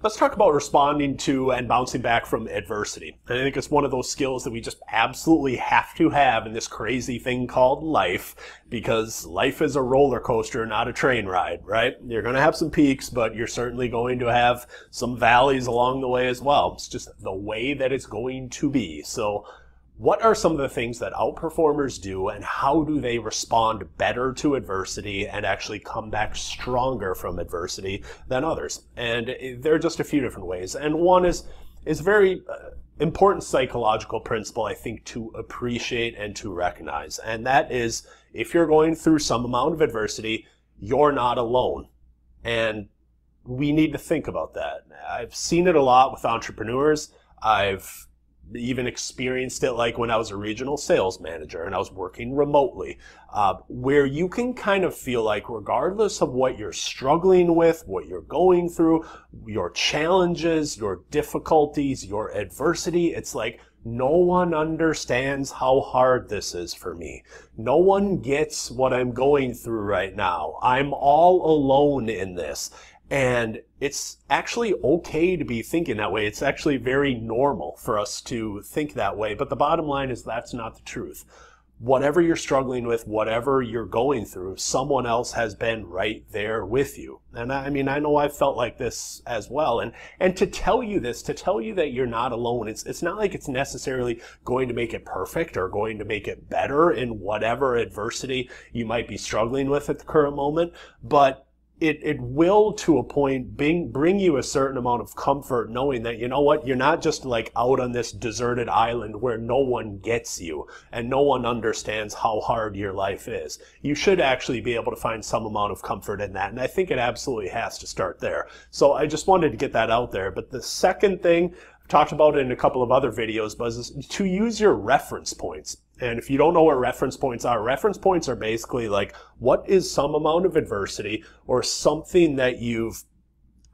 Let's talk about responding to and bouncing back from adversity. And I think it's one of those skills that we just absolutely have to have in this crazy thing called life, because life is a roller coaster, not a train ride, right? You're going to have some peaks, but you're certainly going to have some valleys along the way as well. It's just the way that it's going to be. So what are some of the things that outperformers do, and how do they respond better to adversity and actually come back stronger from adversity than others? And there are just a few different ways. And one is very important psychological principle, I think, to appreciate and to recognize. And that is, if you're going through some amount of adversity, you're not alone. And we need to think about that. I've seen it a lot with entrepreneurs. I've even experienced it like when I was a regional sales manager and I was working remotely, where you can kind of feel like regardless of what you're struggling with, what you're going through, your challenges, your difficulties, your adversity, it's like no one understands how hard this is for me. No one gets what I'm going through right now. I'm all alone in this. And it's actually okay to be thinking that way. It's actually very normal for us to think that way. But the bottom line is that's not the truth. Whatever you're struggling with, whatever you're going through, someone else has been right there with you. And I mean, I know I've felt like this as well. And to tell you this, to tell you that you're not alone, it's not like it's necessarily going to make it perfect or going to make it better in whatever adversity you might be struggling with at the current moment. But it will, to a point, bring you a certain amount of comfort knowing that, you know what, you're not just like out on this deserted island where no one gets you and no one understands how hard your life is. You should actually be able to find some amount of comfort in that. And I think it absolutely has to start there. So I just wanted to get that out there. But the second thing, I've talked about it in a couple of other videos, but is to use your reference points. And if you don't know what reference points are basically like, what is some amount of adversity or something that you've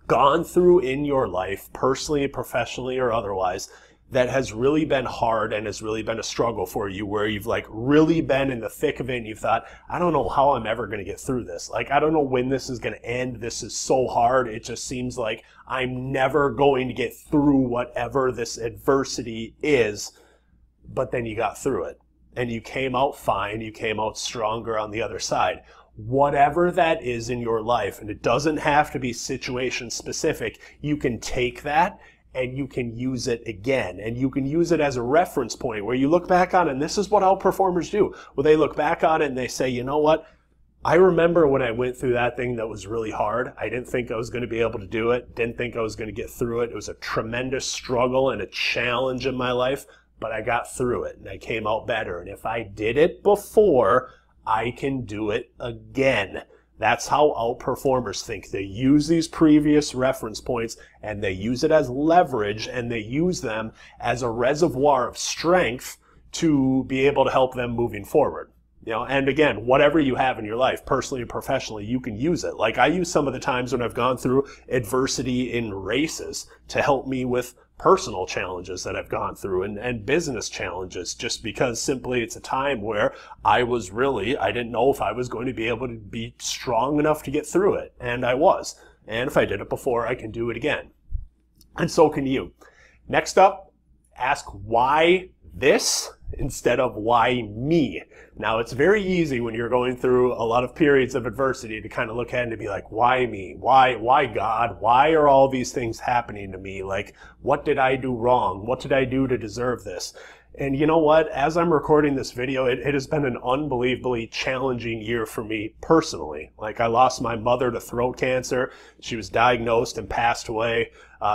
gone through in your life, personally, professionally, or otherwise, that has really been hard and has really been a struggle for you, where you've like really been in the thick of it and you've thought, I don't know how I'm ever going to get through this. Like, I don't know when this is going to end. This is so hard. It just seems like I'm never going to get through whatever this adversity is. But then you got through it. And you came out fine, you came out stronger on the other side. Whatever that is in your life, and it doesn't have to be situation specific, you can take that and you can use it again. And you can use it as a reference point where you look back on it, and this is what outperformers do. Well, they look back on it and they say, you know what? I remember when I went through that thing that was really hard. I didn't think I was going to be able to do it. Didn't think I was going to get through it. It was a tremendous struggle and a challenge in my life. But I got through it and I came out better. And if I did it before, I can do it again. That's how outperformers think. They use these previous reference points and they use it as leverage, and they use them as a reservoir of strength to be able to help them moving forward. You know, and again, whatever you have in your life, personally and professionally, you can use it. Like, I use some of the times when I've gone through adversity in races to help me with personal challenges that I've gone through and business challenges, just because simply it's a time where I didn't know if I was going to be able to be strong enough to get through it. And I was. And if I did it before, I can do it again. And so can you. Next up, ask why this instead of why me. Now, it's very easy when you're going through a lot of periods of adversity to kind of look at it and to be like, why me? Why God? Why are all these things happening to me? Like, what did I do wrong? What did I do to deserve this? And you know what? As I'm recording this video, it has been an unbelievably challenging year for me personally. Like, I lost my mother to throat cancer. She was diagnosed and passed away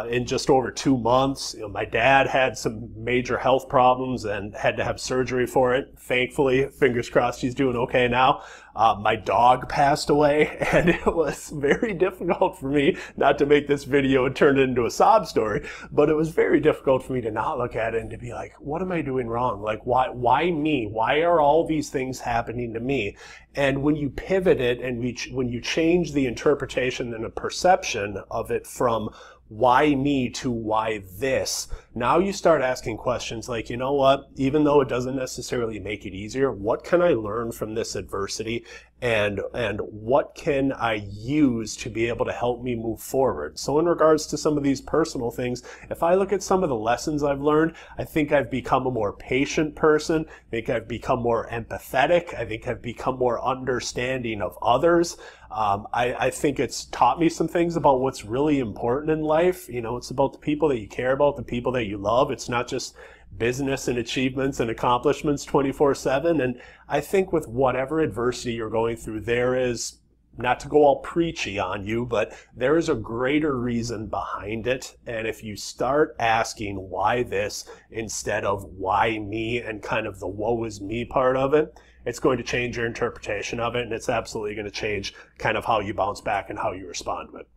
in just over 2 months. You know, my dad had some major health problems and had to have surgery for it. Thankfully, fingers crossed, she's doing okay now. My dog passed away, and it was very difficult for me, not to make this video and turn it into a sob story, but it was very difficult for me to not look at it and to be like, what am I doing wrong? Like, why me? Why are all these things happening to me? And when you pivot it and when you change the interpretation and the perception of it from why me to why this, now you start asking questions like, you know what, even though it doesn't necessarily make it easier, what can I learn from this adversity, and what can I use to be able to help me move forward? So in regards to some of these personal things, if I look at some of the lessons I've learned, I think I've become a more patient person. I think I've become more empathetic. I think I've become more understanding of others. I think it's taught me some things about what's really important in life. You know, it's about the people that you care about, the people that you love. It's not just business and achievements and accomplishments 24/7. And I think with whatever adversity you're going through, there is, not to go all preachy on you, but there is a greater reason behind it. And if you start asking why this instead of why me and kind of the woe is me part of it, it's going to change your interpretation of it, and it's absolutely going to change kind of how you bounce back and how you respond to it.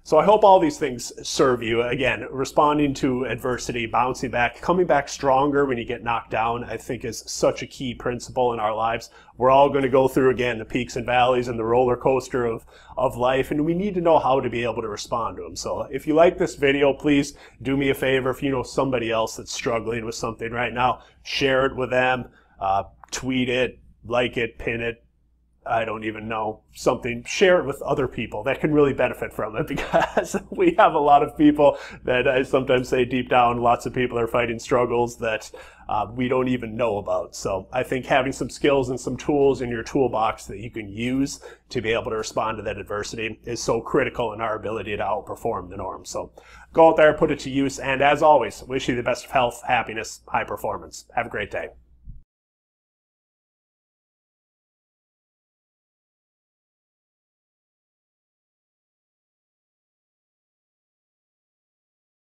So I hope all these things serve you. Again, responding to adversity, bouncing back, coming back stronger when you get knocked down, I think is such a key principle in our lives. We're all going to go through, again, the peaks and valleys and the roller coaster of life, and we need to know how to be able to respond to them. So if you like this video, please do me a favor. If you know somebody else that's struggling with something right now, share it with them, tweet it, like it, pin it, I don't even know, something, share it with other people that can really benefit from it, because we have a lot of people that I sometimes say deep down, lots of people are fighting struggles that we don't even know about. So I think having some skills and some tools in your toolbox that you can use to be able to respond to that adversity is so critical in our ability to outperform the norm. So go out there, put it to use, and as always, wish you the best of health, happiness, high performance. Have a great day.